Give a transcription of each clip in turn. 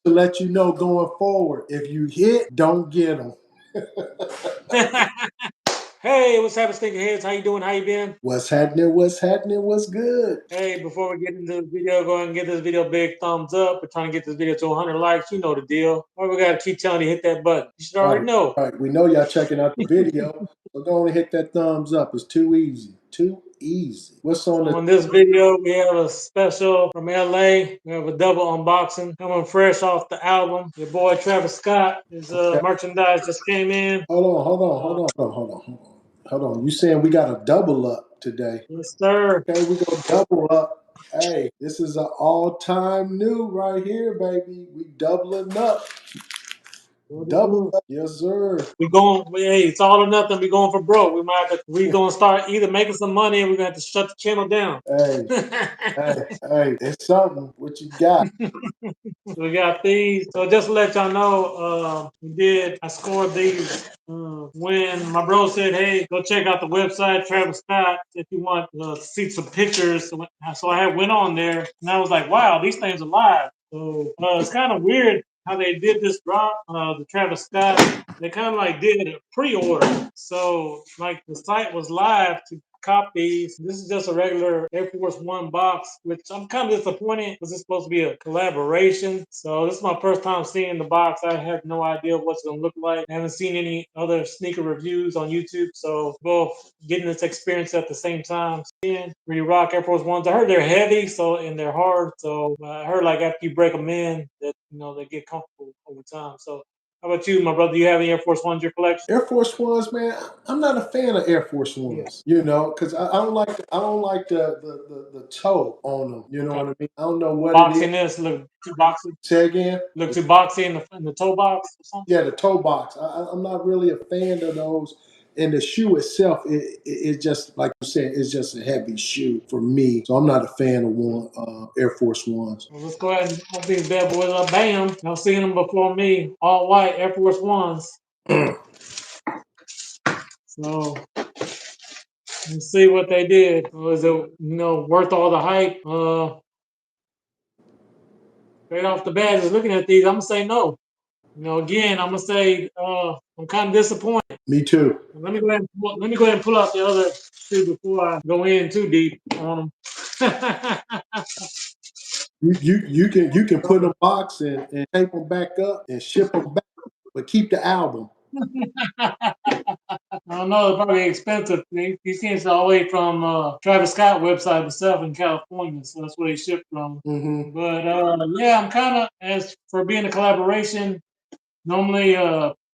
to let you know going forward. If you hit, don't get them. Hey, what's happening, Stinking Heads? How you doing? How you been? What's happening? What's happening? What's good? Hey, before we get into the video, go ahead and give this video a big thumbs up. We're trying to get this video to 100 likes. You know the deal. Or we got to keep telling you, hit that button. You should already Right, know. right. We know y'all checking out the video. So go and hit that thumbs up. It's too easy. Too easy. What's on So the in this video, we have a special from LA. We have a double unboxing coming fresh off the album. Your boy Travis Scott, his okay. merchandise just came in. Hold on. You saying we got a double up today? Yes, sir. Okay, we go double up. Hey, this is an all-time new right here, baby. We doubling up. Double up. Yes, sir. Hey, it's all or nothing. We going for broke. We gonna start either making some money, or we're gonna have to shut the channel down. Hey, it's something. What you got? We got these. So just to let y'all know, I scored these when my bro said, hey, go check out the website, Travis Scott, if you want to see some pictures. So I went on there, and I was like, wow, these things are live. So it's kind of weird how they did this drop, the Travis Scott. They kind of like did a pre-order. So like the site was live to copies. This is just a regular Air Force One box, which I'm kind of disappointed because it's supposed to be a collaboration. So this is my first time seeing the box. I have no idea what it's gonna look like. I haven't seen any other sneaker reviews on YouTube, so both getting this experience at the same time. Really rock Air Force Ones. I heard they're heavy, and they're hard. So I heard like after you break them in, that they get comfortable over time. So how about you, my brother? Do you have any Air Force Ones in your collection? Air Force Ones, man. I'm not a fan of Air Force Ones. You know, because I don't like the toe on them. You know what I mean? I don't know what it is. Boxiness look too boxy. Say again. Look too boxy in the toe box or something. Yeah, the toe box. I'm not really a fan of those. And the shoe itself, it's just like you said, it's just a heavy shoe for me. So I'm not a fan of Air Force Ones. Well, let's go ahead and put these bad boys up. Bam! Y'all seen them before me. All white Air Force Ones. So let's see what they did. Was it worth all the hype? Straight off the bat, just looking at these, I'm gonna say no. Again, I'm gonna say I'm kind of disappointed. Me too. Let me go ahead and pull out the other two before I go in too deep on them. You can put a box and tape them back up and ship them back, but keep the album. I don't know, it's probably expensive. These came all the way from Travis Scott website itself in California, so that's where they shipped from. Mm-hmm. But yeah, I'm kind of, as for being a collaboration, normally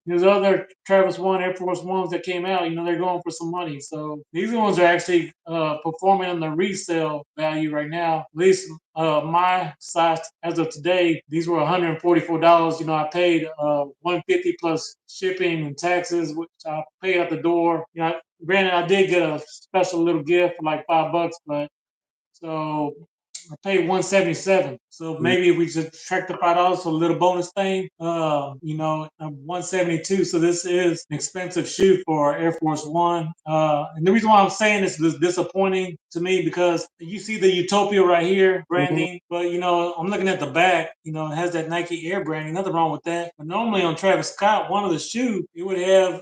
there's other Travis One Air Force Ones that came out, they're going for some money. So these ones are actually performing on the resale value right now. At least my size as of today, these were $144. I paid $150 plus shipping and taxes, which I paid at the door. Granted, I did get a special little gift for like $5, but so I paid $177. So maybe if we just track the $5 for a little bonus thing, I'm $172. So this is an expensive shoe for Air Force One. And the reason why I'm saying this is disappointing to me because you see the Utopia right here branding, but I'm looking at the back. It has that Nike Air branding. Nothing wrong with that. But normally on Travis Scott, one of the shoes it would have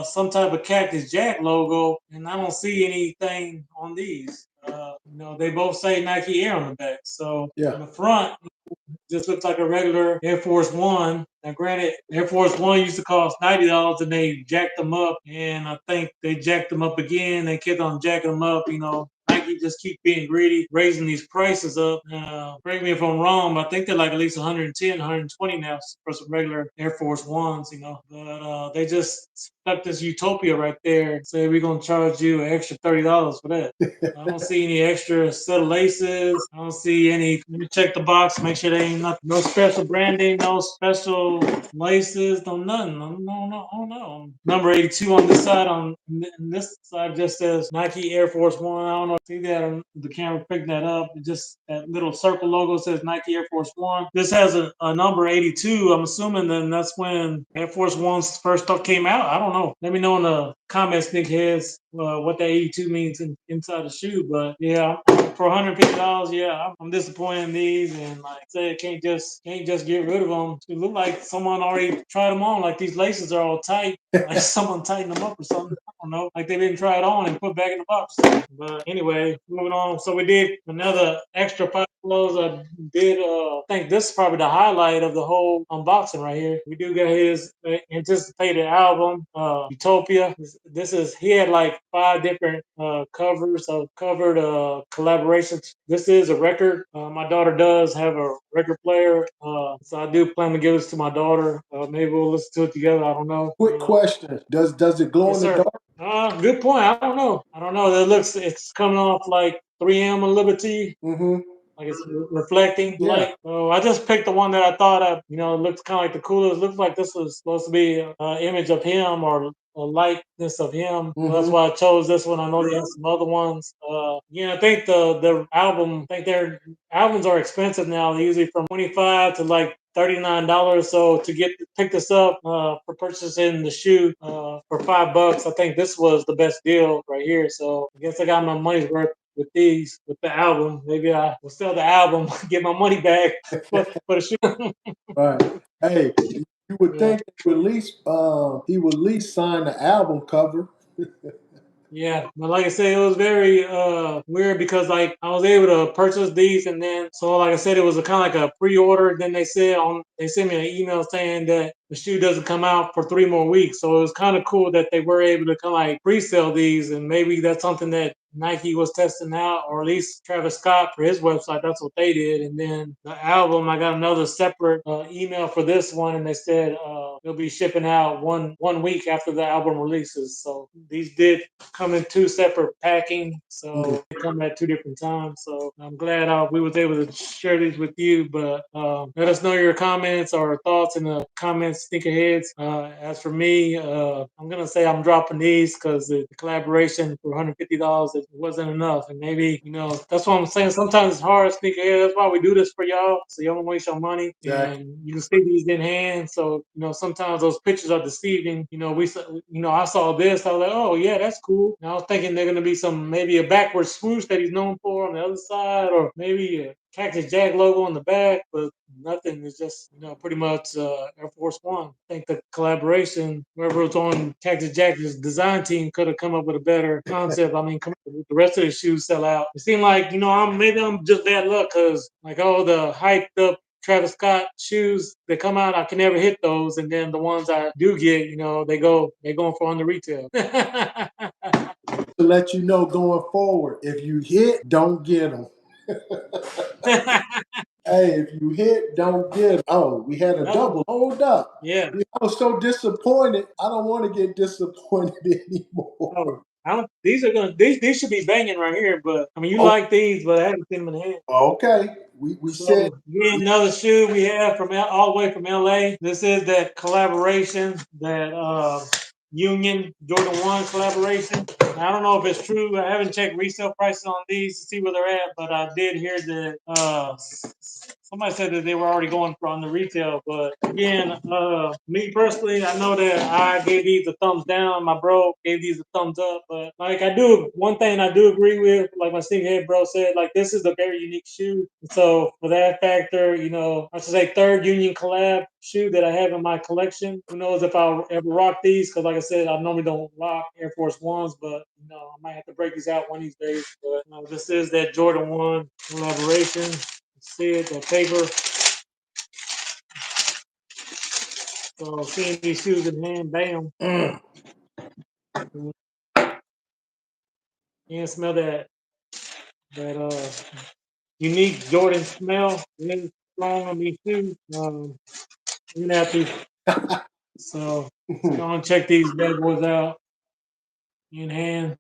some type of Cactus Jack logo, and I don't see anything on these. They both say Nike Air on the back. So yeah. In the front, just looks like a regular Air Force One. Now, granted, Air Force One used to cost $90, and they jacked them up. And I think they jacked them up again. They kept on jacking them up. Nike just keep being greedy, raising these prices up. Correct me if I'm wrong, but I think they're like at least 110, 120 now for some regular Air Force Ones. But they just stuck this Utopia right there. Say we're gonna charge you an extra $30 for that. I don't see any extra set of laces. I don't see any. Let me check the box, make sure there ain't nothing. No special branding, no special laces, no nothing. No. Number 82 on this side. On this side just says Nike Air Force One. I don't know if you see that on the camera picking that up. Just that little circle logo says Nike Air Force One. This has a number 82. I'm assuming then that's when Air Force Ones first came out. I don't know. Let me know in the comments, Nick Heads. what that 82 means inside the shoe. But yeah, for $150, yeah, I'm disappointed in these, and like I said, can't just get rid of them. It look like someone already tried them on. Like these laces are all tight, like someone tightened them up or something. I don't know, like they didn't try it on and put back in the box. But anyway, moving on. So we did another extra five clothes. I did. I think this is probably the highlight of the whole unboxing right here. We do get his anticipated album, Utopia. This is he had like 5 different covers of covered collaborations. This is a record. My daughter does have a record player, so I do plan to give this to my daughter. Maybe we'll listen to it together. I don't know. Quick question: Does it glow Yes, in the sir. dark? Good point. I don't know. I don't know. It looks it's coming off like 3M and Liberty, Mm-hmm. like it's reflecting Yeah. light. So I just picked the one that I thought of. It looks kind of like the coolest. Looks like this was supposed to be an image of him or a likeness of him. So that's Mm-hmm. why I chose this one. I know they have some other ones. I think the album. I think their albums are expensive now. They're usually from 25 to like $39. So to pick this up for purchasing the shoe for $5, I think this was the best deal right here. So I guess I got my money's worth with the album. Maybe I will sell the album, get my money back for the shoe. Right. Hey, you would Yeah. think he would at least sign the album cover. Yeah, but like I said, it was very weird because like I was able to purchase these, and then so like I said, it was a kind of like a pre-order. Then they sent me an email saying that the shoe doesn't come out for 3 more weeks. So it was kind of cool that they were able to kind of like pre-sell these, and maybe that's something that Nike was testing out, or at least Travis Scott for his website. That's what they did. And then the album, I got another separate email for this one, and they said they'll be shipping out one week after the album releases. So these did come in 2 separate packing, Mhm. so they come at 2 different times. So I'm glad we was able to share these with you. But let us know your comments or thoughts in the comments, sneakerheads. As for me, I'm gonna say I'm dropping these because the collaboration for $150 it wasn't enough, and maybe that's what I'm saying. Sometimes it's hard, sneakerhead. That's why we do this for y'all, so you don't waste your money, Exactly. and you can see these in hand. So sometimes those pictures are deceiving. I saw this, I was like, oh yeah, that's cool. And I was thinking they're gonna be maybe a backward swoosh that he's known for on the other side, or maybe a Cactus Jack logo on the back, but nothing. It's just pretty much Air Force One. I think the collaboration, whoever was on Cactus Jack's design team, could have come up with a better concept. I mean, the rest of the shoes sell out. It seemed like maybe I'm just bad luck because like all the hyped up Travis Scott shoes that come out, I can never hit those, and then the ones I do get, they're going for under retail. To let you know going forward, if you hit, don't get them. Hey, if you hit, don't get 'em. Oh, we had a double. Hold up. Yeah. I was so disappointed. I don't want to get disappointed anymore. Oh, these are these should be banging right here, but I mean you Oh, like these, but I haven't seen them in hand. okay. We said So again, another shoe we have from all the way from LA. This is that collaboration, that Union Jordan 1 collaboration. I don't know if it's true. I haven't checked resale prices on these to see where they're at, but I did hear that somebody said that they were already going for on the retail. But again, me personally, I know that I gave these a thumbs down. My bro gave these a thumbs up. But like one thing I do agree with, like my sneakerhead bro said, like this is a very unique shoe. So for that factor, I should say third Union collab shoe that I have in my collection. Who knows if I'll ever rock these? Because like I said, I normally don't rock Air Force Ones, but I might have to break these out one of these days. But this is that Jordan 1 collaboration. See it, the paper. So seeing these shoes in hand, bam. You can smell that unique Jordan smell. Really strong on these shoes. You're gonna have to. So go and check these bad boys out in hand.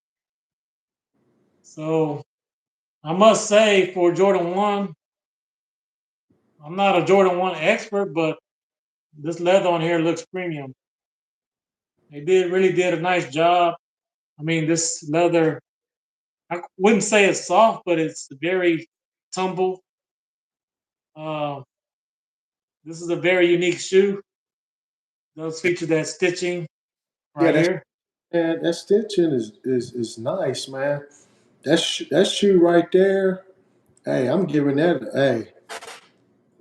So I must say for Jordan 1, I'm not a Jordan 1 expert, but this leather on here looks premium. They really did a nice job. I mean, this leather, I wouldn't say it's soft, but it's very tumble. Uh, this is a very unique shoe. Those feature that stitching yeah, right here. Man, that stitching is nice, man. That shoe right there. Hey, I'm giving that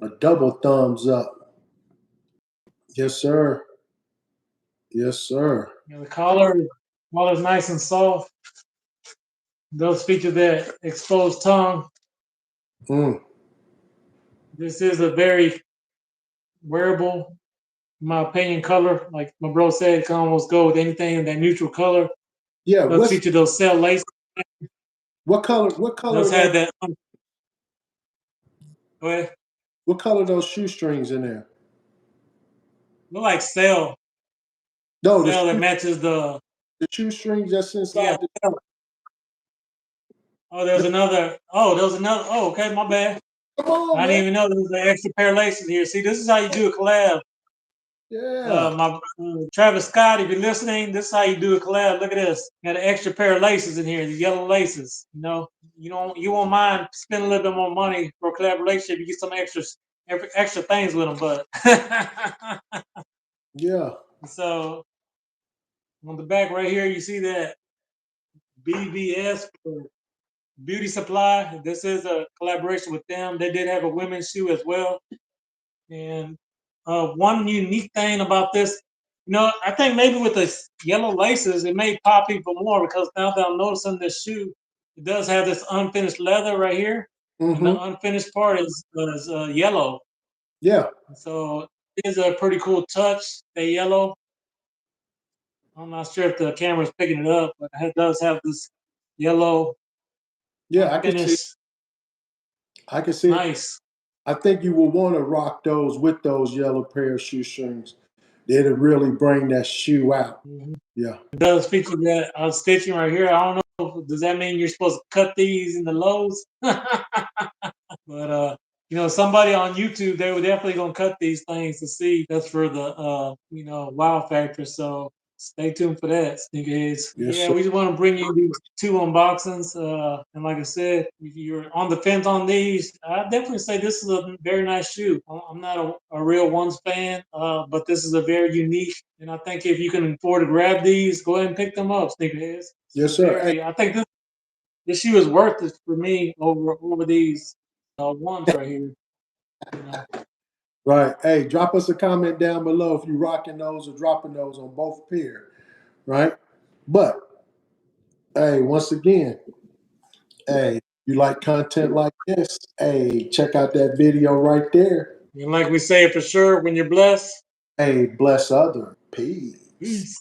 a double thumbs up. Yes, sir. Yes, sir. You know, the collar's nice and soft. Those feature that exposed tongue. Mm. This is a very wearable, in my opinion, color. Like my bro said, it can almost go with anything in that neutral color. Yeah. Those feature those cell lace. What color? What color? Those had that. Go ahead. What color those shoestrings in there? Look like cell. No, Cell that matches the shoestrings that's yeah. inside. Oh, there's another. Oh, there was another. Oh, okay, my bad. Come on, I man. didn't even know there was an extra pair of laces here. See, this is how you do a collab. Yeah. My Travis Scott, if you're listening, this is how you do a collab. Look at this. Got an extra pair of laces in here, these yellow laces. You know, you won't mind spending a little bit more money for a collaboration if you get some extra things with them. But Yeah. so on the back right here, you see that BBS for Beauty Supply. This is a collaboration with them. They did have a women's shoe as well. And one unique thing about this, I think maybe with the yellow laces, it may pop even more because now that I'm noticing this shoe, it does have this unfinished leather right here. And the unfinished part is yellow. Yeah. So it is a pretty cool touch, the yellow. I'm not sure if the camera's picking it up, but it does have this yellow. Yeah, I can see. I can see. Nice. I think you will want to rock those with those yellow pair of shoestrings. It'll really bring that shoe out. Mm-hmm. Yeah. It does feature that stitching right here. I don't know. Does that mean you're supposed to cut these in the lows? But somebody on YouTube, they were definitely gonna cut these things to see. That's for the wow factor. So stay tuned for that, sneakerheads. Yes, Yeah, sir. we just want to bring you these 2 unboxings. And like I said, if you're on the fence on these, I definitely say this is a very nice shoe. I'm not a real ones fan, but this is a very unique. And I think if you can afford to grab these, go ahead and pick them up, sneakerheads. Yes, sir. I think this shoe is worth it for me over these ones right here. Right. Hey, drop us a comment down below if you're rocking those or dropping those on both pair. Right. But hey, once again, hey, you like content like this? Hey, check out that video right there. And like we say for sure, when you're blessed, hey, bless other. Peace. Peace.